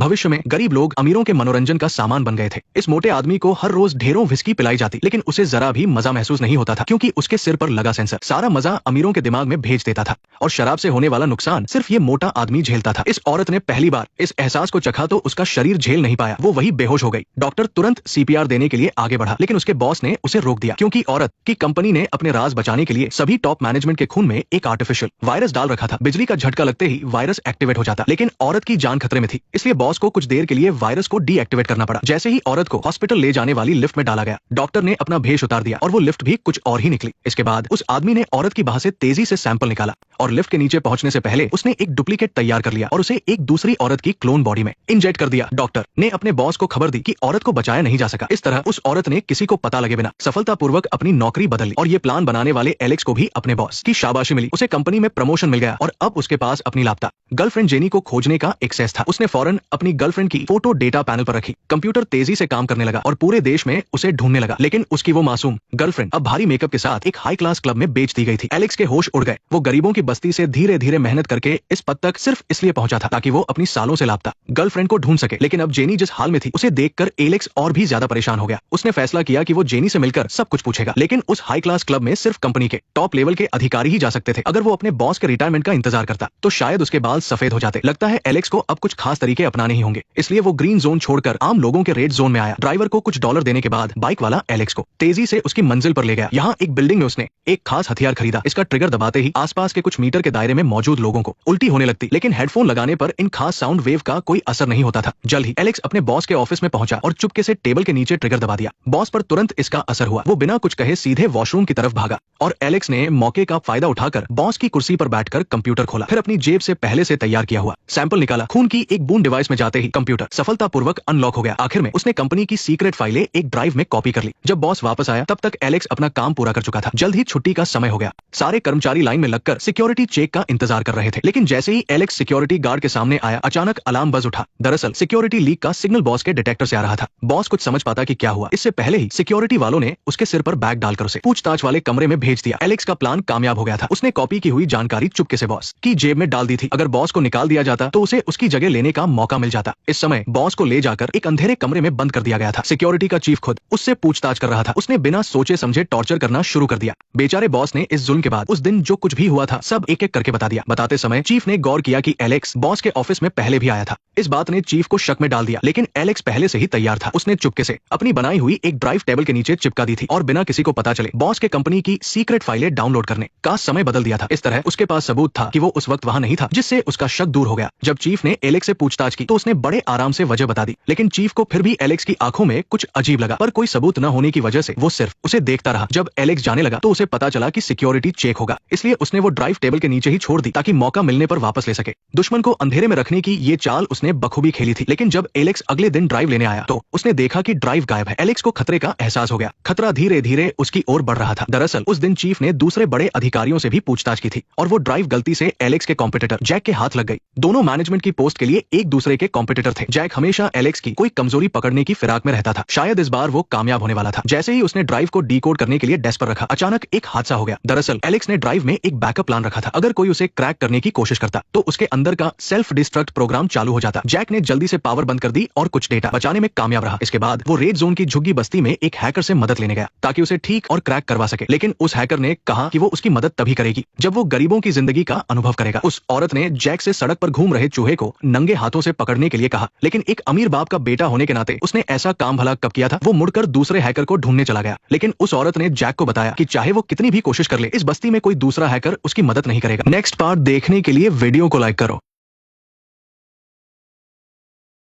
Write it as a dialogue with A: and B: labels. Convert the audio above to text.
A: भविष्य में गरीब लोग अमीरों के मनोरंजन का सामान बन गए थे। इस मोटे आदमी को हर रोज ढेरों विस्की पिलाई जाती, लेकिन उसे जरा भी मजा महसूस नहीं होता था, क्योंकि उसके सिर पर लगा सेंसर सारा मजा अमीरों के दिमाग में भेज देता था और शराब से होने वाला नुकसान सिर्फ ये मोटा आदमी झेलता था। इस औरत ने पहली बार इस एहसास को चखा तो उसका शरीर झेल नहीं पाया, वो वही बेहोश हो गई। डॉक्टर तुरंत सीपीआर देने के लिए आगे बढ़ा, लेकिन उसके बॉस ने उसे रोक दिया, क्योंकि औरत की कंपनी ने अपने राज बचाने के लिए सभी टॉप मैनेजमेंट के खून में एक आर्टिफिशियल वायरस डाल रखा था। बिजली का झटका लगते ही वायरस एक्टिवेट हो जाता, लेकिन औरत की जान खतरे में थी, इसलिए बॉस को कुछ देर के लिए वायरस को डीएक्टिवेट करना पड़ा। जैसे ही औरत को हॉस्पिटल ले जाने वाली लिफ्ट में डाला गया, डॉक्टर ने अपना भेष उतार दिया और वो लिफ्ट भी कुछ और ही निकली। इसके बाद उस आदमी ने औरत की बाह से तेजी से सैंपल निकाला और लिफ्ट के नीचे पहुंचने से पहले उसने एक डुप्लीकेट तैयार कर लिया और उसे एक दूसरी औरत की क्लोन बॉडी में इंजेक्ट कर दिया। डॉक्टर ने अपने बॉस को खबर दी कि औरत को बचाया नहीं जा सका। इस तरह उस औरत ने किसी को पता लगे बिना सफलतापूर्वक अपनी नौकरी बदल ली और ये प्लान बनाने वाले एलेक्स को भी अपने बॉस की शाबाशी मिली। उसे कंपनी में प्रमोशन मिल गया और अब उसके पास अपनी लापता गर्लफ्रेंड जेनी को खोजने का एक्सेस था। उसने फौरन अपनी गर्लफ्रेंड की फोटो डेटा पैनल पर रखी। कंप्यूटर तेजी से काम करने लगा और पूरे देश में उसे ढूंढने लगा, लेकिन उसकी वो मासूम गर्लफ्रेंड अब भारी मेकअप के साथ एक हाई क्लास क्लब में बेच दी गई थी। एलेक्स के होश उड़ गए। वो गरीबों की बस्ती से धीरे धीरे मेहनत करके इस पद तक सिर्फ इसलिए पहुंचा था ताकि वो अपनी सालों से लापता गर्लफ्रेंड को ढूंढ सके। लेकिन अब जेनी जिस हाल में थी उसे देखकर एलेक्स और भी ज्यादा परेशान हो गया। उसने फैसला किया कि वो जेनी से मिलकर सब कुछ पूछेगा, लेकिन उस हाई क्लास क्लब में सिर्फ कंपनी के टॉप लेवल के अधिकारी ही जा सकते थे। अगर वो अपने बॉस के रिटायरमेंट का इंतजार करता तो शायद उसके बाल सफेद हो जाते। लगता है एलेक्स को अब कुछ खास तरीके अपनाने ही होंगे, इसलिए वो ग्रीन जोन छोड़कर आम लोगों के रेड जोन में आया। ड्राइवर को कुछ डॉलर देने के बाद बाइक वाला एलेक्स को तेजी से उसकी मंजिल पर ले गया। यहाँ एक बिल्डिंग में उसने एक खास हथियार खरीदा। इसका ट्रिगर दबाते ही आसपास के कुछ मीटर के दायरे में मौजूद लोगों को उल्टी होने लगती, लेकिन हेडफोन लगाने पर इन खास साउंड वेव का कोई असर नहीं होता था। जल्द ही एलेक्स अपने बॉस के ऑफिस में पहुंचा और चुपके से टेबल के नीचे ट्रिगर दबा दिया। बॉस पर तुरंत इसका असर हुआ। वो बिना कुछ कहे सीधे वॉशरूम की तरफ भागा और एलेक्स ने मौके का फायदा उठाकर बॉस की कुर्सी पर बैठकर कंप्यूटर खोला। फिर अपनी जेब से पहले से तैयार किया हुआ सैंपल निकाला। खून की एक बूंद डिवाइस में जाते ही कंप्यूटर सफलतापूर्वक अनलॉक हो गया। आखिर में उसने कंपनी की सीक्रेट फाइलें एक ड्राइव में कॉपी कर ली। जब बॉस वापस आया तब तक एलेक्स अपना काम पूरा कर चुका था। जल्द ही छुट्टी का समय हो गया। सारे कर्मचारी लाइन में लगकर सिक्योरिटी चेक का इंतजार कर रहे थे, लेकिन जैसे ही एलेक्स सिक्योरिटी गार्ड के सामने आया, अचानक अलार्म बज उठा। दरअसल सिक्योरिटी लीक का सिग्नल बॉस के डिटेक्टर से आ रहा था। बॉस कुछ समझ पाता कि क्या हुआ इससे पहले ही सिक्योरिटी वालों ने उसके सिर पर बैग डालकर उसे पूछताछ वाले कमरे में भेज दिया। एलेक्स का प्लान कामयाब हो गया था। उसने कॉपी की हुई जानकारी चुपके से बॉस की जेब में डाल दी थी। अगर बॉस को निकाल दिया जाता तो उसे उसकी जगह लेने का मौका मिल जाता। इस समय बॉस को ले जाकर एक अंधेरे कमरे में बंद कर दिया गया था। सिक्योरिटी का चीफ खुद उससे पूछताछ कर रहा था। उसने बिना सोचे समझे टॉर्चर करना शुरू कर दिया। बेचारे बॉस ने इस जुल्म के बाद उस दिन जो कुछ भी हुआ था सब एक एक करके बता दिया। बताते समय चीफ ने गौर किया कि एलेक्स बॉस के ऑफिस में पहले भी आया था। इस बात ने चीफ को शक में डाल दिया, लेकिन एलेक्स पहले से ही तैयार था। उसने चुपके से अपनी बनाई हुई एक ड्राइव टेबल के नीचे चिपका दी थी और बिना किसी को पता चले बॉस के कंपनी की सीक्रेट फाइलें डाउनलोड करने का समय बदल दिया था। इस तरह उसके पास सबूत था कि वो उस वक्त वहां नहीं था, जिससे उसका शक दूर हो गया। जब चीफ ने एलेक्स से पूछताछ की तो उसने बड़े आराम से वजह बता दी, लेकिन चीफ को फिर भी एलेक्स की आंखों में कुछ अजीब लगा। पर कोई सबूत न होने की वजह से वो सिर्फ उसे देखता रहा। जब एलेक्स जाने लगा तो उसे पता चला कि सिक्योरिटी चेक होगा, इसलिए उसने वो ड्राइव टेबल के नीचे ही छोड़ दी ताकि मौका मिलने पर वापस ले सके। दुश्मन को अंधेरे में रखने की ये चाल उसने बखूबी खेली थी, लेकिन जब एलेक्स अगले दिन ड्राइव लेने आया तो उसने देखा कि ड्राइव गायब है। एलेक्स को खतरे का एहसास हो गया। खतरा धीरे धीरे उसकी ओर बढ़ रहा था। दरअसल उस दिन चीफ ने दूसरे बड़े अधिकारियों से भी पूछताछ की थी और वो ड्राइव गलती से एलेक्स के कॉम्पिटिटर जैक के हाथ लग गई। दोनों मैनेजमेंट की पोस्ट के लिए एक दूसरे के कॉम्पिटिटर थे। जैक हमेशा एलेक्स की कोई कमजोरी पकड़ने की फिराक में रहता था। शायद इस बार वो कामयाब होने वाला था। जैसे ही उसने ड्राइव को डीकोड करने के लिए डेस्क पर रखा, अचानक एक हादसा हो गया। दरअसल एलेक्स ने ड्राइव में एक बैकअप प्लान रखा था। अगर कोई उसे क्रैक करने की कोशिश करता तो उसके अंदर का सेल्फ डिस्ट्रक्ट प्रोग्राम चालू हो जाता। जैक ने जल्दी से पावर बंद कर दी और कुछ डेटा बचाने में कामयाब रहा। इसके बाद वो रेड जोन की झुग्गी बस्ती में एक हैकर से मदद लेने गया ताकि उसे ठीक और क्रैक करवा सके, लेकिन उस हैकर ने कहा कि वो उसकी मदद तभी करेगी जब वो गरीबों की जिंदगी का अनुभव करेगा। उस औरत ने जैक से सड़क पर घूम रहे चूहे को नंगे हाथों से पकड़ने के लिए कहा, लेकिन एक अमीर बाप का बेटा होने के नाते उसने ऐसा काम भला कब किया था। वो मुड़कर दूसरे हैकर को ढूंढने चला गया, लेकिन उस औरत ने जैक को बताया कि चाहे वो कितनी भी कोशिश कर ले, इस बस्ती में कोई दूसरा हैकर उसकी मदद नहीं करेगा। नेक्स्ट पार्ट देखने के लिए वीडियो को लाइक करो।